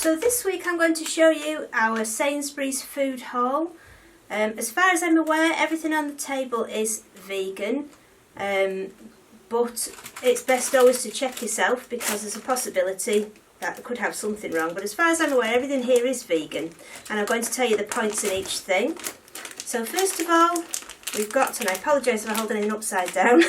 So this week I'm going to show you our Sainsbury's food haul. As far as I'm aware, everything on the table is vegan, but it's best always to check yourself because there's a possibility that it could have something wrong. But as far as I'm aware, everything here is vegan, and I'm going to tell you the points in each thing. So first of all, we've got, and I apologise if I'm holding it upside down,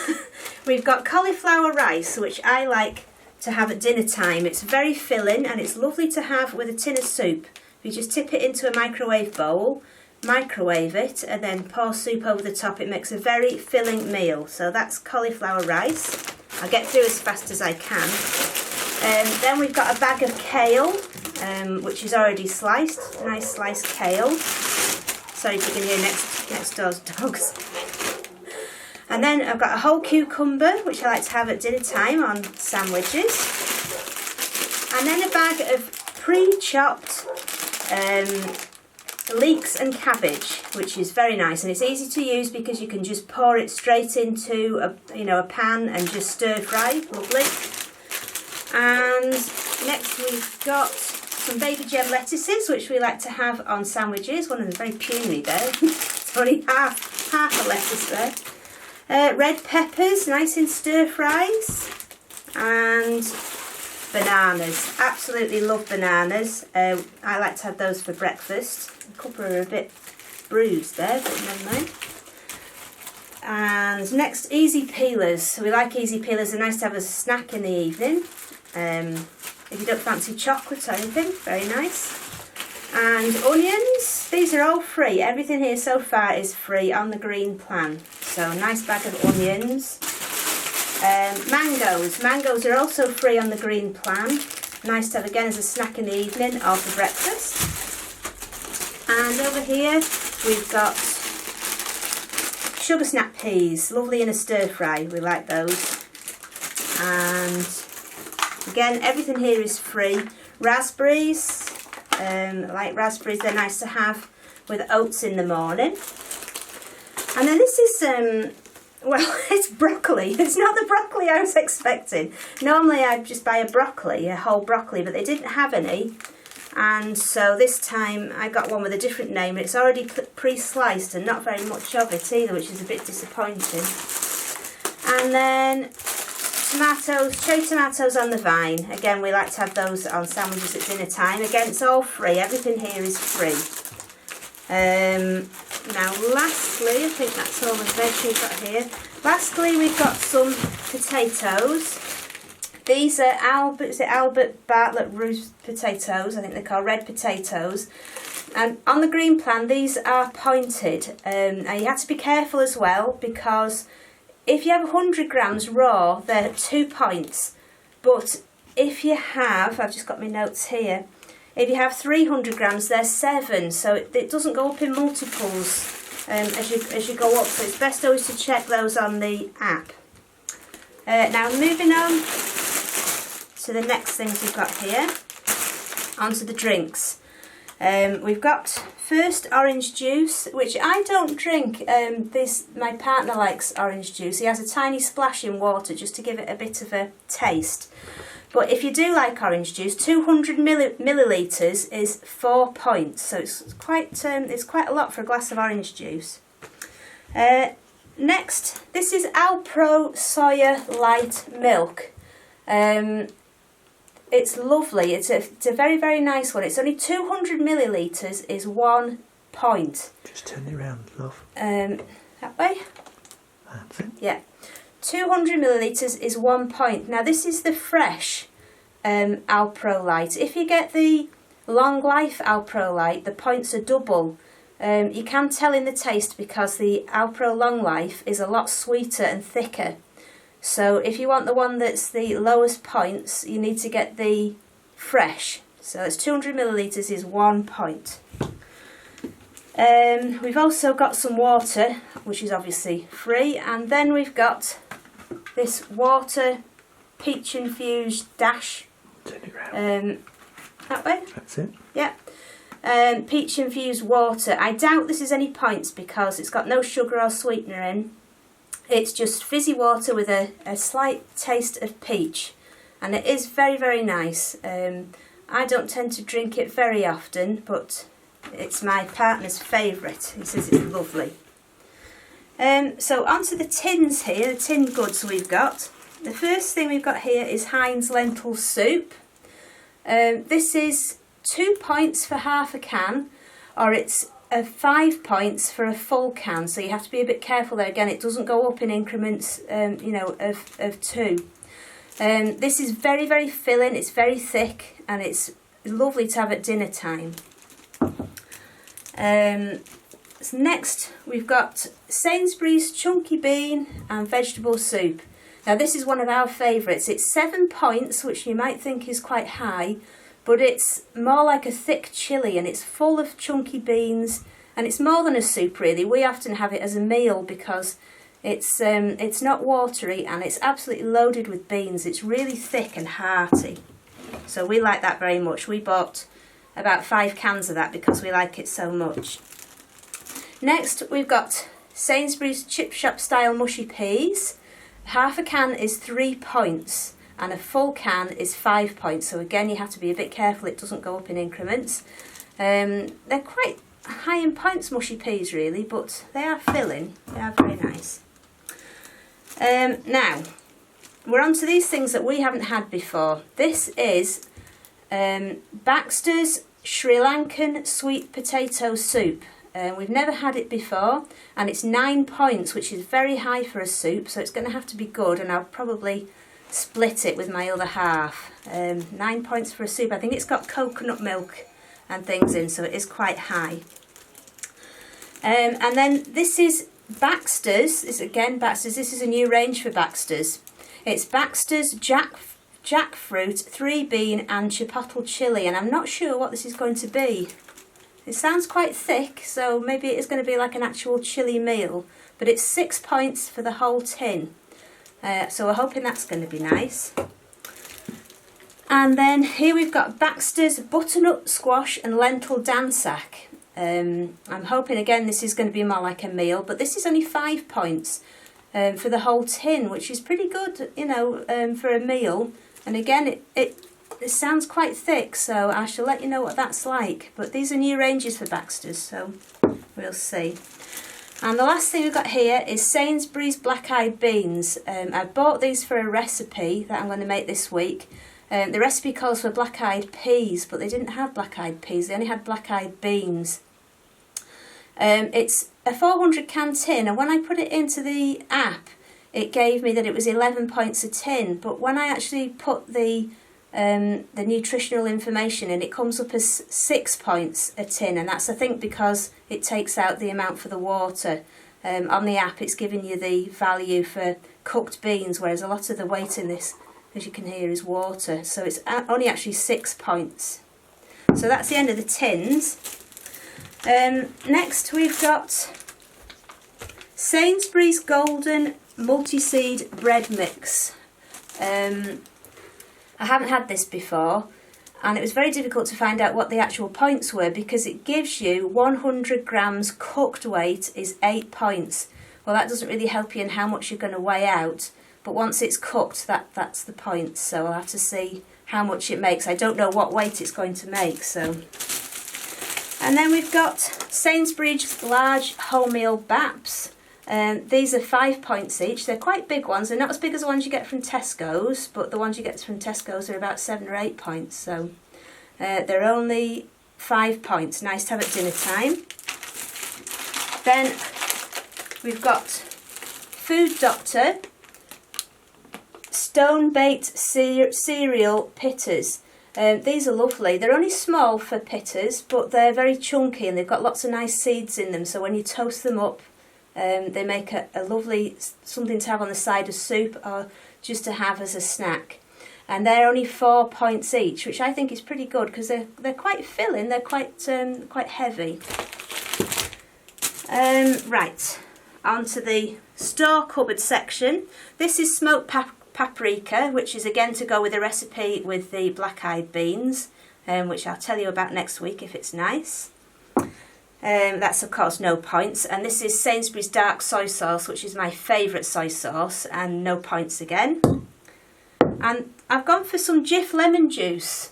we've got cauliflower rice, which I like to have at dinner time. It's very filling and it's lovely to have with a tin of soup. You just tip it into a microwave bowl, microwave it, and then pour soup over the top. It makes a very filling meal. So that's cauliflower rice. I'll get through as fast as I can. Then we've got a bag of kale, which is already sliced. Nice sliced kale. Sorry if you can hear next door's dogs. And then I've got a whole cucumber, which I like to have at dinner time on sandwiches. And then a bag of pre-chopped leeks and cabbage, which is very nice, and it's easy to use because you can just pour it straight into a pan and just stir fry. Lovely. And next we've got some baby gem lettuces, which we like to have on sandwiches. One of them very puny there. It's only half a lettuce there. Red peppers, nice in stir fries, and bananas. Absolutely love bananas. I like to have those for breakfast. A couple are a bit bruised there, but never mind. And next, easy peelers. So we like easy peelers. They're nice to have as a snack in the evening. If you don't fancy chocolate or anything, very nice. And onions, these are all free. Everything here so far is free on the green plan. So a nice bag of onions. Mangoes are also free on the green plan. Nice to have again as a snack in the evening or for breakfast. And over here we've got sugar snap peas, lovely in a stir fry. We like those. And again, everything here is free. Raspberries. Like raspberries, they're nice to have with oats in the morning. And then this is, well, it's broccoli. It's not the broccoli I was expecting. Normally I'd just buy a whole broccoli, but they didn't have any. And so this time I got one with a different name. It's already pre-sliced and not very much of it either, which is a bit disappointing. And then tomatoes, cherry tomatoes on the vine. Again, we like to have those on sandwiches at dinner time. Again, it's all free. Everything here is free. Now, lastly, I think that's all the veg we've got here. Lastly, we've got some potatoes. These are Albert Bartlett root potatoes. I think they're called red potatoes. And on the green plan, these are pointed. And you have to be careful as well because if you have 100 grams raw, they're 2 points. But if you have, I've just got my notes here, if you have 300 grams, they're 7. So it doesn't go up in multiples as you go up. So it's best always to check those on the app. Now moving on to the next things we've got here, onto the drinks. We've got first orange juice, which I don't drink. My partner likes orange juice. He has a tiny splash in water just to give it a bit of a taste. But if you do like orange juice, 200 millilitres is 4 points. So it's quite a lot for a glass of orange juice. Next, this is Alpro Soya Light Milk. It's lovely. It's a very, very nice one. It's only 200 millilitres is 1 point. Just turn it around, love. That way? That's it. Yeah. 200 millilitres is 1 point. Now this is the fresh Alpro Light. If you get the long life Alpro Light, the points are double. You can tell in the taste because the Alpro Long Life is a lot sweeter and thicker. So if you want the one that's the lowest points, you need to get the fresh. So it's 200 millilitres is 1 point. We've also got some water, which is obviously free. And then we've got this water peach infused dash. Turn it round. That way? That's it. Yeah. Peach infused water. I doubt this is any points because it's got no sugar or sweetener in. It's just fizzy water with a slight taste of peach, and it is very, very nice. I don't tend to drink it very often, but it's my partner's favourite. He says it's lovely. So onto the tins here, the tin goods we've got. The first thing we've got here is Heinz lentil soup. This is 2 points for half a can, or it's 5 points for a full can. So you have to be a bit careful there. Again, it doesn't go up in increments, you know, of 2. This is very, very filling. It's very thick, and it's lovely to have at dinner time. So next, we've got Sainsbury's chunky bean and vegetable soup. Now this is one of our favourites. It's 7 points, which you might think is quite high, but it's more like a thick chilli, and it's full of chunky beans, and it's more than a soup really. We often have it as a meal because it's not watery, and it's absolutely loaded with beans. It's really thick and hearty. So we like that very much. We bought about 5 cans of that because we like it so much. Next, we've got Sainsbury's chip shop style mushy peas. Half a can is 3 points and a full can is 5 points. So again, you have to be a bit careful it doesn't go up in increments. They're quite high in points, mushy peas really, but they are filling. They are very nice. Now, we're on to these things that we haven't had before. This is Baxter's Sri Lankan sweet potato soup. We've never had it before, and it's 9 points, which is very high for a soup, so it's going to have to be good, and I'll probably split it with my other half. 9 points for a soup. I think it's got coconut milk and things in, so it is quite high. And then this is Baxter's. This again, Baxter's. This is a new range for Baxter's. It's Baxter's jackfruit, 3 bean and chipotle chili, and I'm not sure what this is going to be. It sounds quite thick, so maybe it is going to be like an actual chili meal, but it's 6 points for the whole tin. So we're hoping that's going to be nice. And then here we've got Baxter's butternut squash and lentil dansak. I'm hoping again this is going to be more like a meal, but this is only 5 points for the whole tin, which is pretty good, you know, for a meal. And again, it sounds quite thick, so I shall let you know what that's like. But these are new ranges for Baxter's, so we'll see. And the last thing we've got here is Sainsbury's black-eyed beans. I bought these for a recipe that I'm going to make this week. The recipe calls for black-eyed peas, but they didn't have black-eyed peas, they only had black-eyed beans. It's a 400 can tin, and when I put it into the app, it gave me that it was 11 points a tin, but when I actually put the nutritional information in, it comes up as 6 points a tin, and that's I think because it takes out the amount for the water. On the app it's giving you the value for cooked beans, whereas a lot of the weight in this, as you can hear, is water, so it's only actually 6 points. So that's the end of the tins. Next we've got Sainsbury's Golden Multi-Seed Bread Mix. I haven't had this before, and it was very difficult to find out what the actual points were because it gives you 100 grams cooked weight is 8 points. Well, that doesn't really help you in how much you're going to weigh out, but once it's cooked, that's the points, so I'll have to see how much it makes. I don't know what weight it's going to make, so. And then we've got Sainsbury's large wholemeal baps. These are 5 points each. They're quite big ones. They're not as big as the ones you get from Tesco's, but the ones you get from Tesco's are about 7 or 8 points. So they're only 5 points. Nice to have at dinner time. Then we've got Food Doctor Stone Baked Cereal Pitters. These are lovely. They're only small for pitters, but they're very chunky and they've got lots of nice seeds in them. So when you toast them up, they make a lovely something to have on the side of soup or just to have as a snack. And they're only 4 points each, which I think is pretty good because they're quite filling. They're quite heavy. Right, on to the store cupboard section. This is smoked paprika, which is again to go with the recipe with the black-eyed beans, which I'll tell you about next week if it's nice. That's of course no points. And this is Sainsbury's dark soy sauce, which is my favourite soy sauce, and no points again. And I've gone for some Jif lemon juice.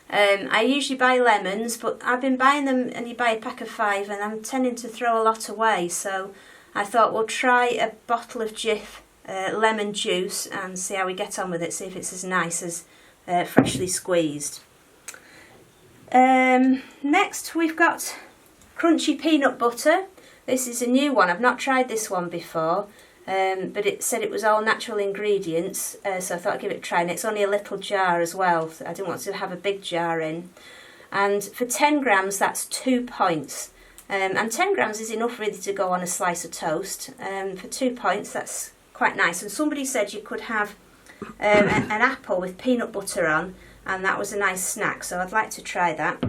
I usually buy lemons, but I've been buying them, and you buy a pack of 5, and I'm tending to throw a lot away. So I thought we'll try a bottle of Jif lemon juice and see how we get on with it, see if it's as nice as freshly squeezed. Next we've got crunchy peanut butter. This is a new one, I've not tried this one before, but it said it was all natural ingredients, so I thought I'd give it a try, and it's only a little jar as well, so I didn't want to have a big jar in. And for 10 grams that's 2 points, and 10 grams is enough really to go on a slice of toast. For 2 points that's quite nice, and somebody said you could have an apple with peanut butter on, and that was a nice snack, so I'd like to try that.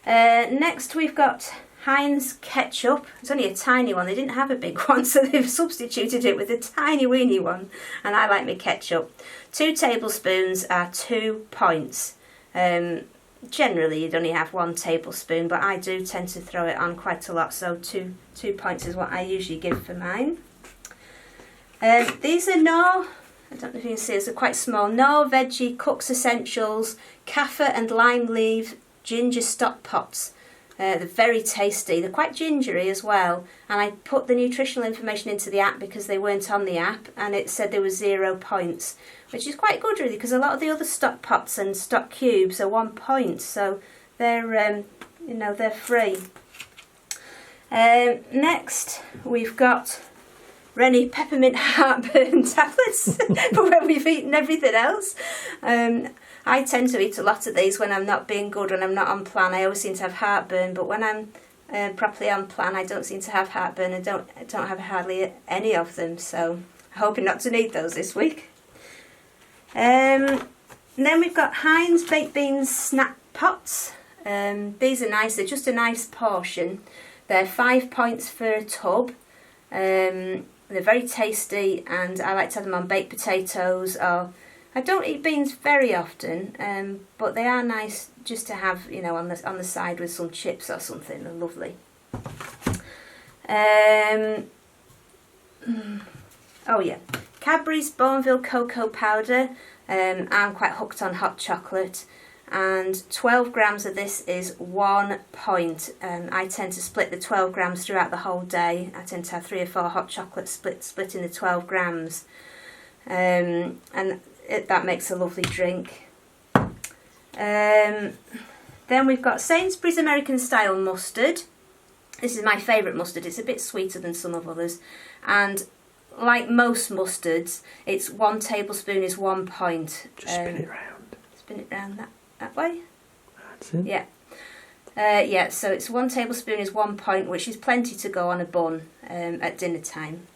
Next we've got Heinz ketchup. It's only a tiny one, they didn't have a big one, so they've substituted it with a tiny weeny one, and I like my ketchup. 2 tablespoons are 2 points. Generally you'd only have 1 tablespoon, but I do tend to throw it on quite a lot, so 2 points is what I usually give for mine. These are I don't know if you can see, they're quite small, no veggie Cook's Essentials kaffir and lime leaf ginger stock pots. They're very tasty, they're quite gingery as well, and I put the nutritional information into the app because they weren't on the app, and it said there was 0 points, which is quite good really, because a lot of the other stock pots and stock cubes are 1 point, so they're they're free. Next we've got Rennie peppermint heartburn tablets for when we've eaten everything else. I tend to eat a lot of these when I'm not being good, when I'm not on plan. I always seem to have heartburn, but when I'm properly on plan I don't seem to have heartburn. I don't have hardly any of them, so I'm hoping not to need those this week. And then we've got Heinz baked beans snack pots. These are nice, they're just a nice portion. They're 5 points for a tub. They're very tasty, and I like to have them on baked potatoes, or I don't eat beans very often, but they are nice just to have, on the side with some chips or something. They're lovely. Oh yeah, Cadbury's Bourneville cocoa powder. I'm quite hooked on hot chocolate, and 12 grams of this is 1 point. I tend to split the 12 grams throughout the whole day. I tend to have 3 or 4 hot chocolates split in the 12 grams, and that makes a lovely drink. Then we've got Sainsbury's American style mustard. This is my favourite mustard. It's a bit sweeter than some of others, and like most mustards, it's 1 tablespoon is 1 point. Just spin it round. Spin it round that way. That's it. Yeah. Yeah, so it's 1 tablespoon is 1 point, which is plenty to go on a bun at dinner time.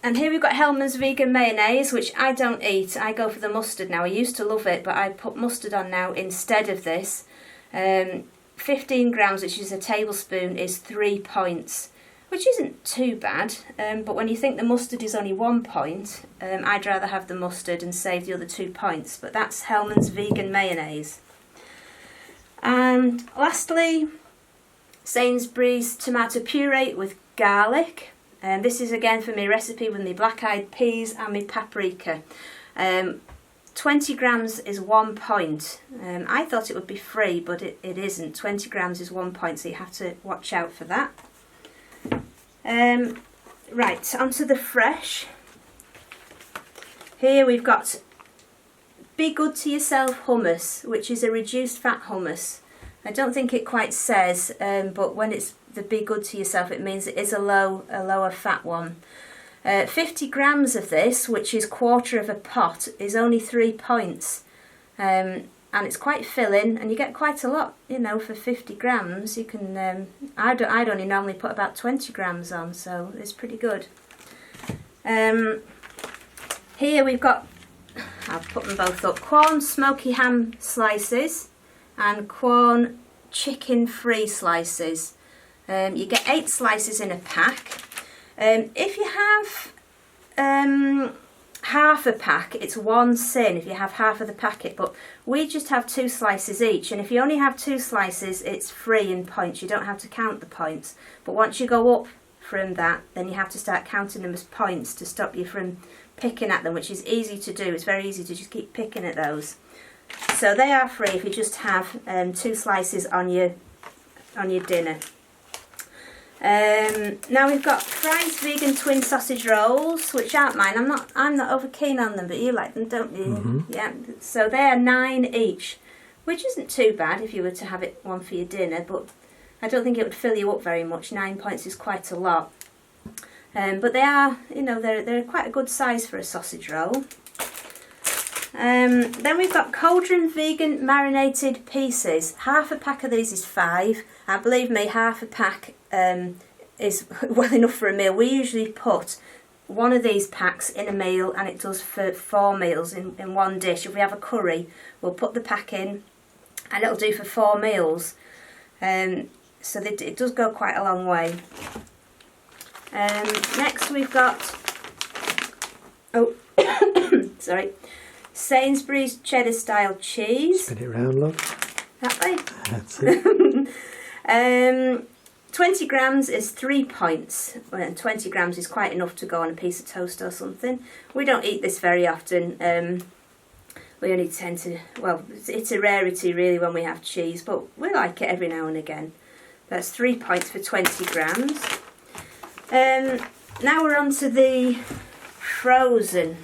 And here we've got Hellmann's vegan mayonnaise, which I don't eat. I go for the mustard now. I used to love it, but I put mustard on now instead of this. 15 grams, which is a tablespoon, is 3 points, which isn't too bad. But when you think the mustard is only 1 point, I'd rather have the mustard and save the other 2 points. But that's Hellmann's vegan mayonnaise. And lastly, Sainsbury's tomato puree with garlic. And this is again for my recipe with my black-eyed peas and my paprika. 20 grams is 1 point. I thought it would be free, but it isn't. 20 grams is 1 point, so you have to watch out for that. Right, onto the fresh. Here we've got Be Good To Yourself hummus, which is a reduced fat hummus. I don't think it quite says, but when it's the Be Good To Yourself, it means it is a lower fat one. 50 grams of this, which is 1/4 of a pot, is only 3 points. And it's quite filling, and you get quite a lot, for 50 grams. You can, I'd only normally put about 20 grams on, so it's pretty good. Here we've got, I'll put them both up, Quorn smoky ham slices and Quorn chicken free slices. You get 8 slices in a pack. If you have half a pack, it's 1 sin if you have half of the packet, but we just have 2 slices each, and if you only have 2 slices it's free in points. You don't have to count the points, but once you go up from that, then you have to start counting them as points to stop you from picking at them, which is easy to do. It's very easy to just keep picking at those. So they are free if you just have 2 slices on your dinner. Now we've got Fry's vegan twin sausage rolls, which aren't mine. I'm not over keen on them, but you like them, don't you? Mm-hmm. Yeah. So they are 9 each, which isn't too bad if you were to have it one for your dinner, but I don't think it would fill you up very much. 9 points is quite a lot. But they are, you know, they're quite a good size for a sausage roll. Then we've got Cauldron vegan marinated pieces. Half a pack of these is 5. And believe me, half a pack is well enough for a meal. We usually put one of these packs in a meal, and it does for 4 meals in one dish. If we have a curry, we'll put the pack in, and it'll do for 4 meals. So it does go quite a long way. Next we've got, sorry, Sainsbury's cheddar style cheese. Spin it round, love. That way. That's it. 20 grams is 3 points. Well, 20 grams is quite enough to go on a piece of toast or something. We don't eat this very often. We only tend to, well, it's a rarity really when we have cheese, but we like it every now and again. That's 3 points for 20 grams. Now we're on to the frozen.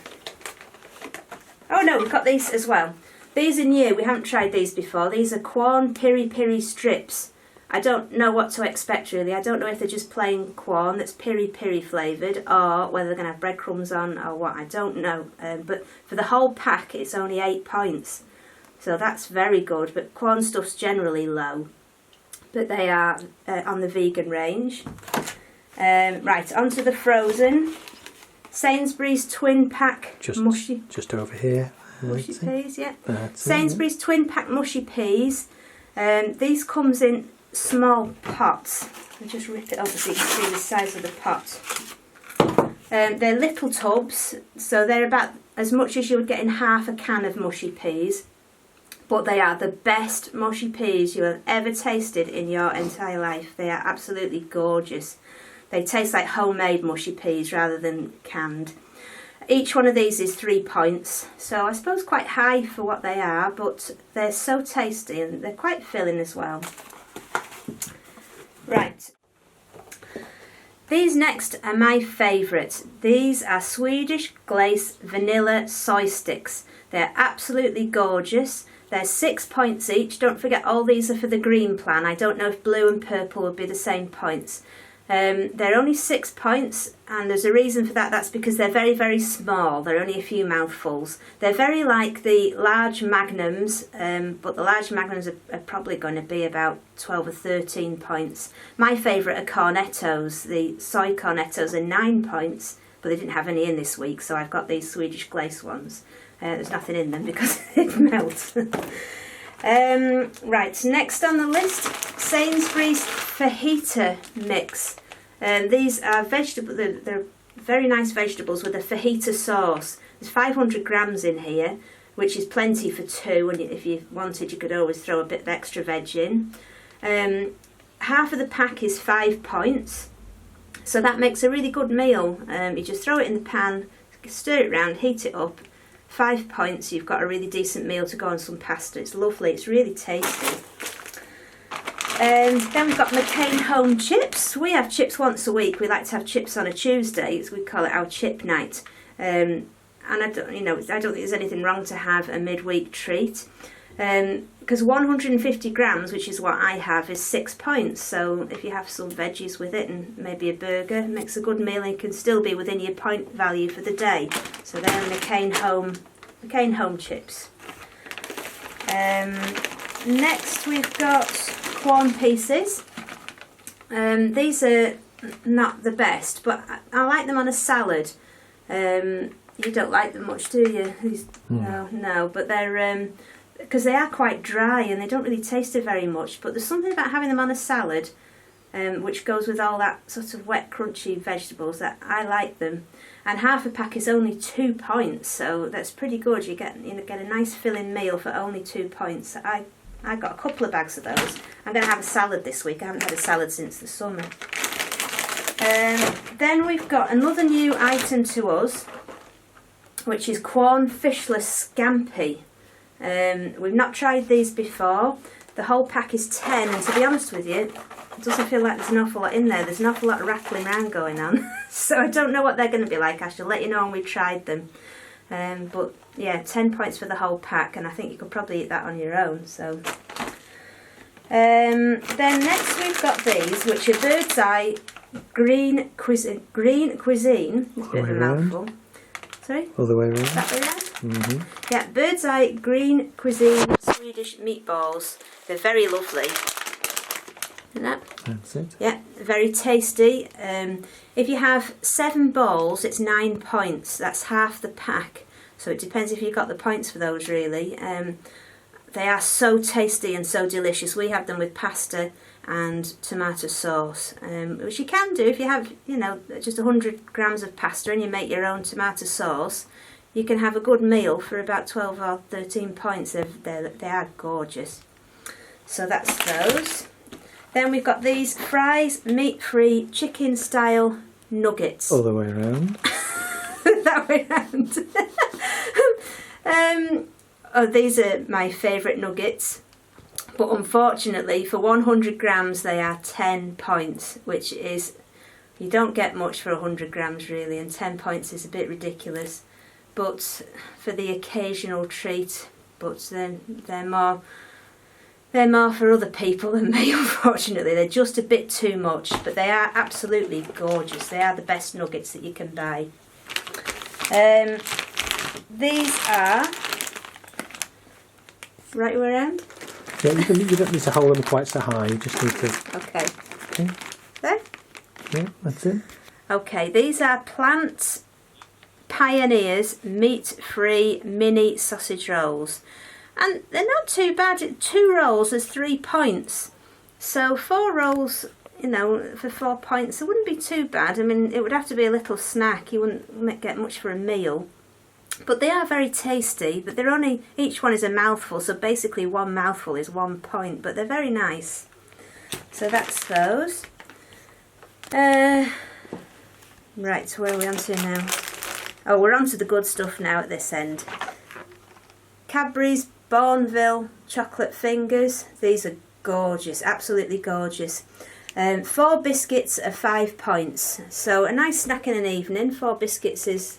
Oh no, we've got these as well. These are new, we haven't tried these before. These are Quorn Piri Piri strips. I don't know what to expect really. I don't know if they're just plain Quorn that's piri piri flavoured, or whether they're going to have breadcrumbs on or what, I don't know. But for the whole pack it's only 8 points. So that's very good, but Quorn stuff's generally low. But they are on the vegan range. Right, onto the frozen. Sainsbury's twin pack mushy. Just over here. Mushy peas, yeah. That's Sainsbury's twin pack mushy peas. These comes in small pots. I'll just rip it over so you can see the size of the pot. They're little tubs, so they're about as much as you would get in half a can of mushy peas. But they are the best mushy peas you have ever tasted in your entire life. They are absolutely gorgeous. They taste like homemade mushy peas rather than canned. Each one of these is 3 points, so I suppose quite high for what they are, but they're so tasty and they're quite filling as well. Right. These next are my favourite. These are Swedish Glace Vanilla Soy Sticks. They're absolutely gorgeous. They're 6 points each. Don't forget all these are for the green plan. I don't know if blue and purple would be the same points. They're only 6 points, and there's a reason for that. That's because they're very, very small. They're only a few mouthfuls. They're very like the large magnums, but the large magnums are probably going to be about 12 or 13 points. My favourite are cornettos. The soy cornettos are 9 points, but they didn't have any in this week, so I've got these Swedish Glace ones. There's nothing in them because it melts. Right, next on the list, Sainsbury's fajita mix. These are vegetables. They're very nice vegetables with a fajita sauce. There's 500 grams in here, which is plenty for 2, and if you wanted you could always throw a bit of extra veg in. Half of the pack is 5 points, so that makes a really good meal. You just throw it in the pan, stir it round, heat it up. 5 points, you've got a really decent meal to go on some pasta. It's lovely, it's really tasty. Then we've got McCain Home Chips. We have chips once a week. We like to have chips on a Tuesday. We call it our chip night. And I don't think there's anything wrong to have a midweek treat. Because 150 grams, which is what I have, is 6 points. So if you have some veggies with it and maybe a burger, it makes a good meal and can still be within your point value for the day. So they're McCain Home Chips. Next we've got Quorn pieces. These are not the best, but I like them on a salad. You don't like them much, do you? No, but they're because they are quite dry and they don't really taste it very much, but there's something about having them on a salad which goes with all that sort of wet crunchy vegetables that I like them. And half a pack is only 2 points, so that's pretty good. You get a nice filling meal for only 2 points. I got a couple of bags of those. I'm going to have a salad this week. I haven't had a salad since the summer. Then we've got another new item to us. which is corn fishless scampi. We've not tried these before. The whole pack is 10, and to be honest with you, it doesn't feel like there's an awful lot in there. There's an awful lot of rattling around going on. So I don't know what they're going to be like. I shall let you know when we've tried them. But yeah, 10 points for the whole pack, and I think you could probably eat that on your own. So then next we've got these, which are Bird's Eye Green Cuisine. It's a bit of a mouthful. Sorry? All the way around. That way around? Mm-hmm. Yeah, Bird's Eye Green Cuisine Swedish meatballs. They're very lovely. Isn't that? That's it. Yeah, very tasty. If you have 7 balls, it's 9 points. That's half the pack. So it depends if you've got the points for those, really. They are so tasty and so delicious. We have them with pasta and tomato sauce, which you can do if you have, you know, just 100 grams of pasta and you make your own tomato sauce. You can have a good meal for about 12 or 13 points. They are gorgeous. So that's those. Then we've got these Fry's meat-free chicken-style nuggets. All the way around. That way around. Oh, these are my favourite nuggets. But unfortunately, for 100 grams, they are 10 points, which is, you don't get much for 100 grams really, and 10 points is a bit ridiculous. But for the occasional treat, but then they're more for other people than me, unfortunately. They're just a bit too much, but they are absolutely gorgeous. They are the best nuggets that you can buy. These are right around. Yeah, you don't need to hold them quite so high. You just need to. Okay. Okay. There. Yeah, that's it. Okay, these are Plant Pioneers meat-free mini sausage rolls. And they're not too bad. 2 rolls is 3 points. So 4 rolls, you know, for 4 points, it wouldn't be too bad. I mean, it would have to be a little snack. You wouldn't get much for a meal. But they are very tasty, but they're only, each one is a mouthful, so basically 1 mouthful is 1 point, but they're very nice. So that's those. Right, so where are we on to now? Oh, we're on to the good stuff now at this end. Cadbury's Bourneville chocolate fingers. These are gorgeous, absolutely gorgeous. 4 biscuits are 5 points, so a nice snack in an evening. 4 biscuits is,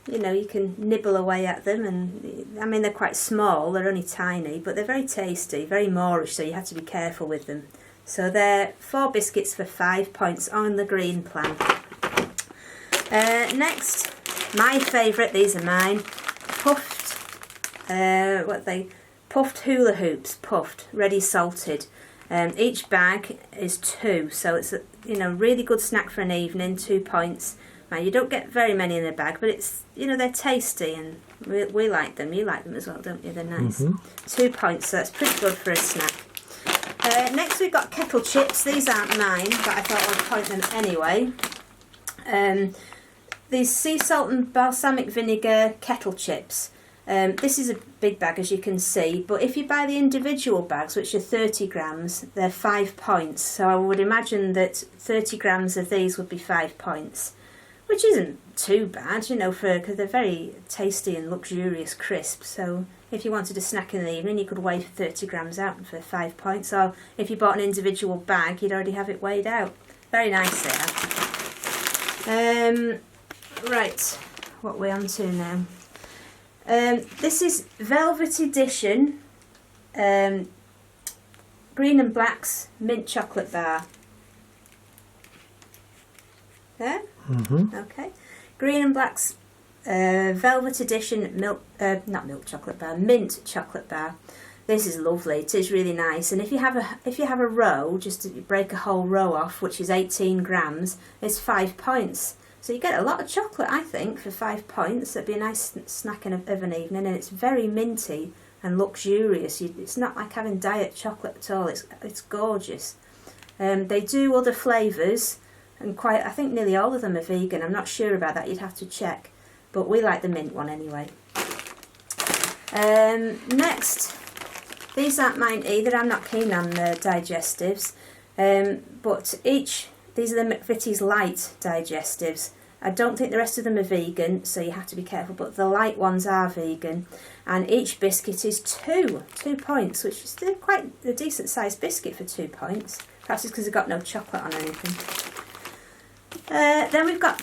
you know, you can nibble away at them, and I mean, they're quite small, they're only tiny, but they're very tasty, very Moorish, so you have to be careful with them. So they're 4 biscuits for 5 points on the green plan. Next, my favourite, these are mine, puffed hula hoops, puffed, ready salted. Each bag is 2, so it's a, you know, really good snack for an evening, 2 points. Now, you don't get very many in a bag, but it's, you know, they're tasty, and we like them. You like them as well, don't you? They're nice. 2 points, so that's pretty good for a snack. Next we've got kettle chips. These aren't mine, but I thought I'd point them anyway. These sea salt and balsamic vinegar kettle chips. This is a big bag, as you can see, but if you buy the individual bags, which are 30 grams, they're 5 points. So I would imagine that 30 grams of these would be 5 points, which isn't too bad, you know, because they're very tasty and luxurious crisps. So if you wanted a snack in the evening, you could weigh 30 grams out for 5 points. Or if you bought an individual bag, you'd already have it weighed out. Very nice there. Right, what are we on to now? This is Velvet Edition Green and Black's Mint Chocolate Bar. There? Okay. Green and Black's Velvet Edition Mint Chocolate Bar. This is lovely. It is really nice. And if you have a row, just to break a whole row off, which is 18 grams, it's 5 points. So you get a lot of chocolate, I think, for 5 points. That'd be a nice snack of an evening, and it's very minty and luxurious. It's not like having diet chocolate at all. It's gorgeous. They do other flavours, and I think nearly all of them are vegan. I'm not sure about that. You'd have to check, but we like the mint one anyway. Next, these aren't mine either. I'm not keen on digestives, but these are the McVitie's Light digestives, I don't think the rest of them are vegan, so you have to be careful, but the light ones are vegan. And each biscuit is 2 points, which is quite a decent sized biscuit for 2 points. Perhaps it's because they've got no chocolate on anything. Then we've got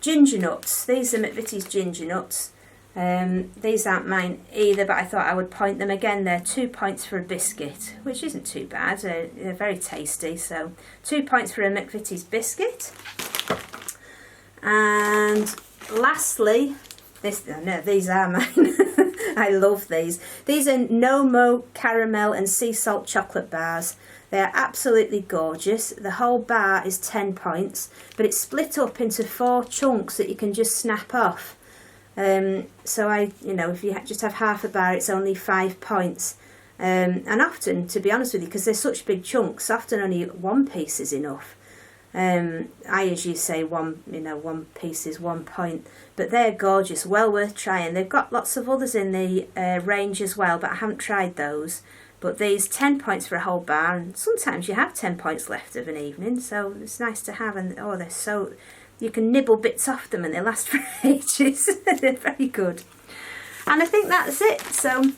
ginger nuts. These are McVitie's ginger nuts. These aren't mine either, but I thought I would point them again. They're 2 points for a biscuit, which isn't too bad. They're very tasty. So 2 points for a McVitie's biscuit. And lastly, these are mine. I love these. These are No Mo caramel and sea salt chocolate bars. They are absolutely gorgeous. The whole bar is 10 points, but it's split up into 4 chunks that you can just snap off. So if you just have half a bar, it's only 5 points. And often, to be honest with you, because they're such big chunks, often only 1 piece is enough. I usually say one piece is 1 point, but they're gorgeous, well worth trying. They've got lots of others in the range as well, but I haven't tried those. But these 10 points for a whole bar, and sometimes you have 10 points left of an evening, so it's nice to have. And oh, they're so, you can nibble bits off them and they last for ages. They're very good. And I think that's it. So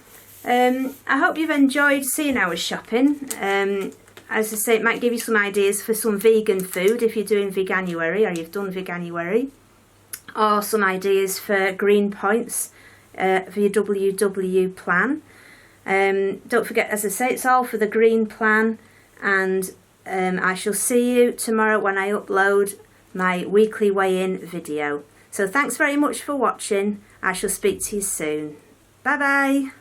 I hope you've enjoyed seeing our shopping. As I say, it might give you some ideas for some vegan food if you're doing Veganuary or you've done Veganuary, or some ideas for green points for your WW plan. Don't forget, as I say, it's all for the green plan, and I shall see you tomorrow when I upload my weekly weigh-in video. So thanks very much for watching. I shall speak to you soon. Bye bye.